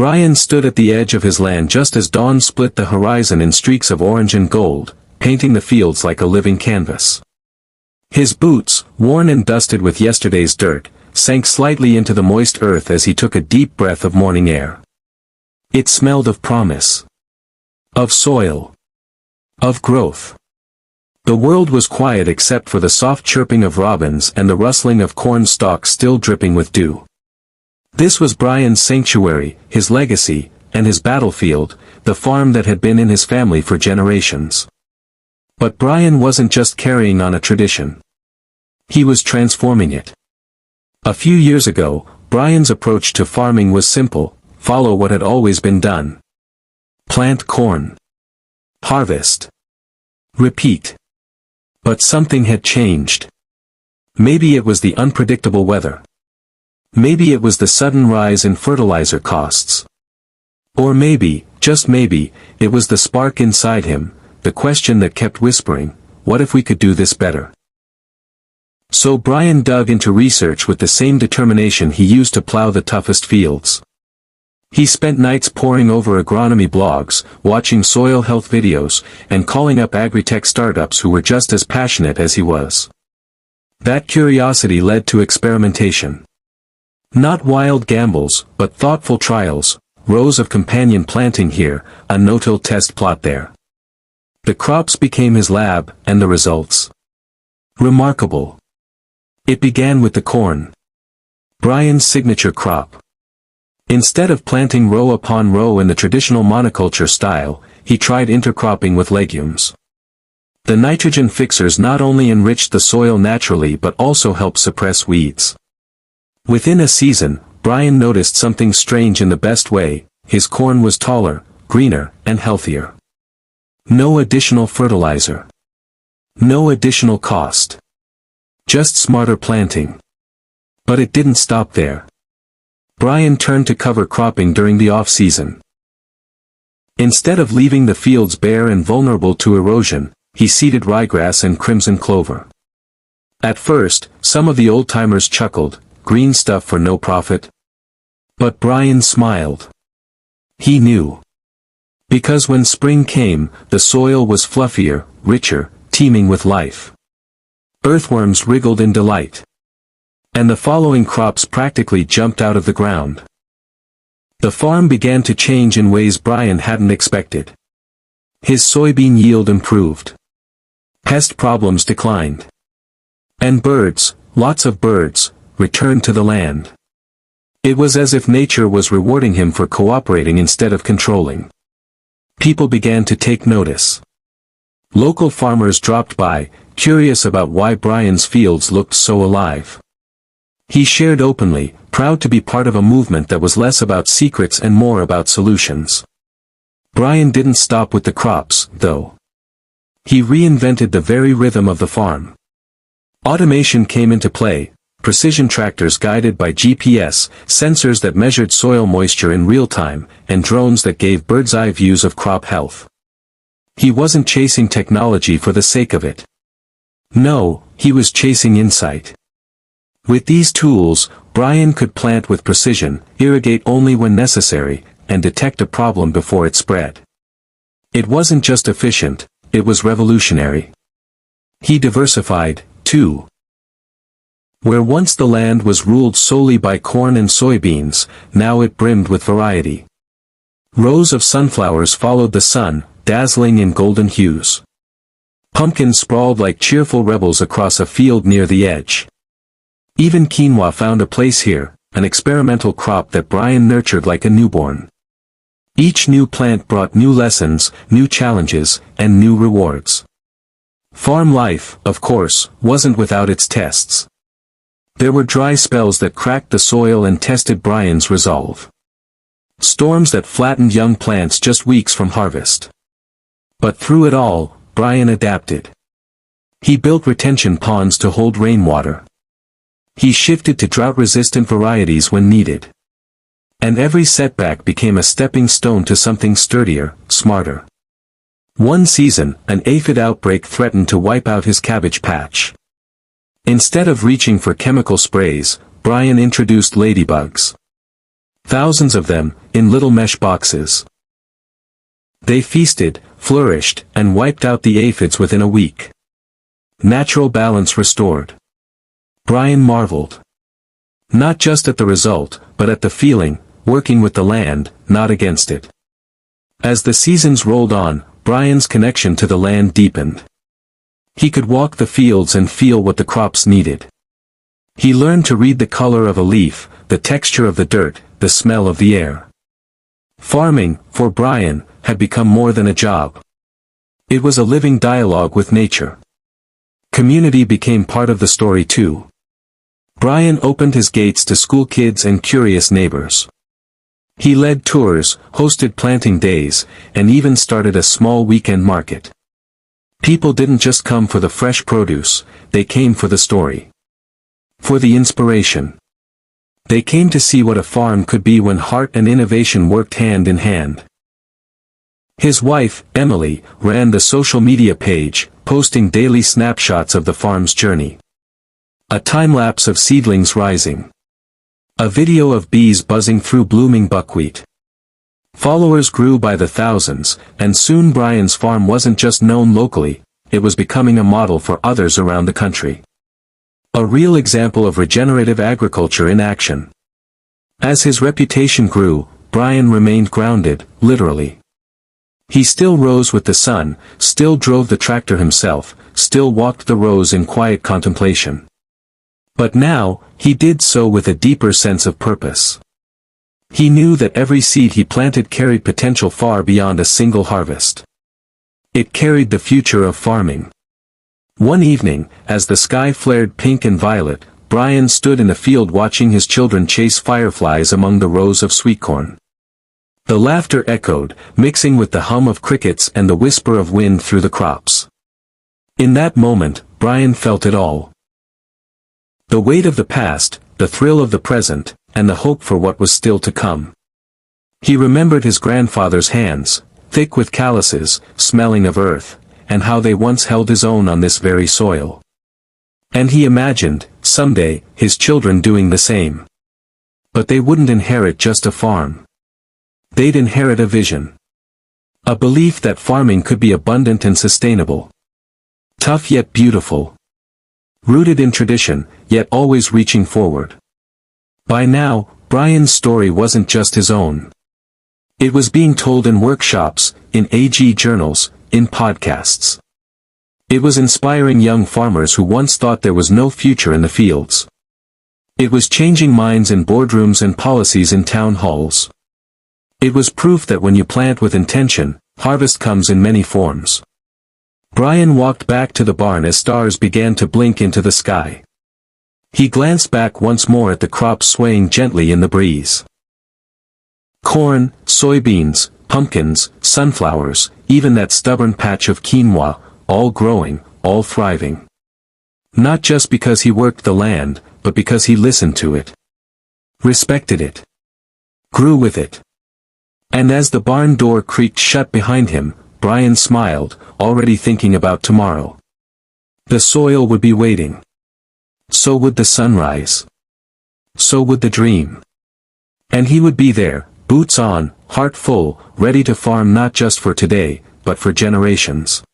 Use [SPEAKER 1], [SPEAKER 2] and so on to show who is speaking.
[SPEAKER 1] Brian stood at the edge of his land just as dawn split the horizon in streaks of orange and gold, painting the fields like a living canvas. His boots, worn and dusted with yesterday's dirt, sank slightly into the moist earth as he took a deep breath of morning air. It smelled of promise. Of soil. Of growth. The world was quiet except for the soft chirping of robins and the rustling of corn stalks still dripping with dew. This was Brian's sanctuary, his legacy, and his battlefield, the farm that had been in his family for generations. But Brian wasn't just carrying on a tradition. He was transforming it. A few years ago, Brian's approach to farming was simple: follow what had always been done. Plant corn. Harvest. Repeat. But something had changed. Maybe it was the unpredictable weather. Maybe it was the sudden rise in fertilizer costs. Or maybe, just maybe, it was the spark inside him, the question that kept whispering, what if we could do this better? So Brian dug into research with the same determination he used to plow the toughest fields. He spent nights poring over agronomy blogs, watching soil health videos, and calling up agri-tech startups who were just as passionate as he was. That curiosity led to experimentation. Not wild gambles, but thoughtful trials, rows of companion planting here, a no-till test plot there. The crops became his lab, and the results? Remarkable. It began with the corn. Brian's signature crop. Instead of planting row upon row in the traditional monoculture style, he tried intercropping with legumes. The nitrogen fixers not only enriched the soil naturally but also helped suppress weeds. Within a season, Brian noticed something strange in the best way: his corn was taller, greener, and healthier. No additional fertilizer. No additional cost. Just smarter planting. But it didn't stop there. Brian turned to cover cropping during the off-season. Instead of leaving the fields bare and vulnerable to erosion, he seeded ryegrass and crimson clover. At first, some of the old-timers chuckled, green stuff for no profit. But Brian smiled. He knew. Because when spring came, the soil was fluffier, richer, teeming with life. Earthworms wriggled in delight. And the following crops practically jumped out of the ground. The farm began to change in ways Brian hadn't expected. His soybean yield improved. Pest problems declined. And birds, lots of birds, returned to the land. It was as if nature was rewarding him for cooperating instead of controlling. People began to take notice. Local farmers dropped by, curious about why Brian's fields looked so alive. He shared openly, proud to be part of a movement that was less about secrets and more about solutions. Brian didn't stop with the crops, though. He reinvented the very rhythm of the farm. Automation came into play: precision tractors guided by GPS, sensors that measured soil moisture in real time, and drones that gave bird's-eye views of crop health. He wasn't chasing technology for the sake of it. No, he was chasing insight. With these tools, Brian could plant with precision, irrigate only when necessary, and detect a problem before it spread. It wasn't just efficient, it was revolutionary. He diversified, too. Where once the land was ruled solely by corn and soybeans, now it brimmed with variety. Rows of sunflowers followed the sun, dazzling in golden hues. Pumpkins sprawled like cheerful rebels across a field near the edge. Even quinoa found a place here, an experimental crop that Brian nurtured like a newborn. Each new plant brought new lessons, new challenges, and new rewards. Farm life, of course, wasn't without its tests. There were dry spells that cracked the soil and tested Brian's resolve. Storms that flattened young plants just weeks from harvest. But through it all, Brian adapted. He built retention ponds to hold rainwater. He shifted to drought-resistant varieties when needed. And every setback became a stepping stone to something sturdier, smarter. One season, an aphid outbreak threatened to wipe out his cabbage patch. Instead of reaching for chemical sprays, Brian introduced ladybugs. thousands of them, in little mesh boxes. They feasted, flourished, and wiped out the aphids within a week. Natural balance restored. Brian marveled. Not just at the result, but at the feeling, working with the land, not against it. As the seasons rolled on, Brian's connection to the land deepened. He could walk the fields and feel what the crops needed. He learned to read the color of a leaf, the texture of the dirt, the smell of the air. Farming, for Brian, had become more than a job. It was a living dialogue with nature. Community became part of the story too. Brian opened his gates to school kids and curious neighbors. He led tours, hosted planting days, and even started a small weekend market. People didn't just come for the fresh produce, they came for the story. For the inspiration. They came to see what a farm could be when heart and innovation worked hand in hand. His wife, Emily, ran the social media page, posting daily snapshots of the farm's journey. A time-lapse of seedlings rising. A video of bees buzzing through blooming buckwheat. Followers grew by the thousands, and soon Brian's farm wasn't just known locally, it was becoming a model for others around the country. A real example of regenerative agriculture in action. As his reputation grew, Brian remained grounded, literally. He still rose with the sun, still drove the tractor himself, still walked the rows in quiet contemplation. But now, he did so with a deeper sense of purpose. He knew that every seed he planted carried potential far beyond a single harvest. It carried the future of farming. One evening, as the sky flared pink and violet, Brian stood in the field watching his children chase fireflies among the rows of sweet corn. The laughter echoed, mixing with the hum of crickets and the whisper of wind through the crops. In that moment, Brian felt it all. The weight of the past, the thrill of the present, and the hope for what was still to come. He remembered his grandfather's hands, thick with calluses, smelling of earth, and how they once held his own on this very soil. And he imagined, someday, his children doing the same. But they wouldn't inherit just a farm. They'd inherit a vision. A belief that farming could be abundant and sustainable. Tough yet beautiful. Rooted in tradition, yet always reaching forward. By now, Brian's story wasn't just his own. It was being told in workshops, in AG journals, in podcasts. It was inspiring young farmers who once thought there was no future in the fields. It was changing minds in boardrooms and policies in town halls. It was proof that when you plant with intention, harvest comes in many forms. Brian walked back to the barn as stars began to blink into the sky. He glanced back once more at the crops swaying gently in the breeze. Corn, soybeans, pumpkins, sunflowers, even that stubborn patch of quinoa, all growing, all thriving. Not just because he worked the land, but because he listened to it. Respected it. Grew with it. And as the barn door creaked shut behind him, Brian smiled, already thinking about tomorrow. The soil would be waiting. So would the sunrise. So would the dream. And he would be there, boots on, heart full, ready to farm not just for today, but for generations.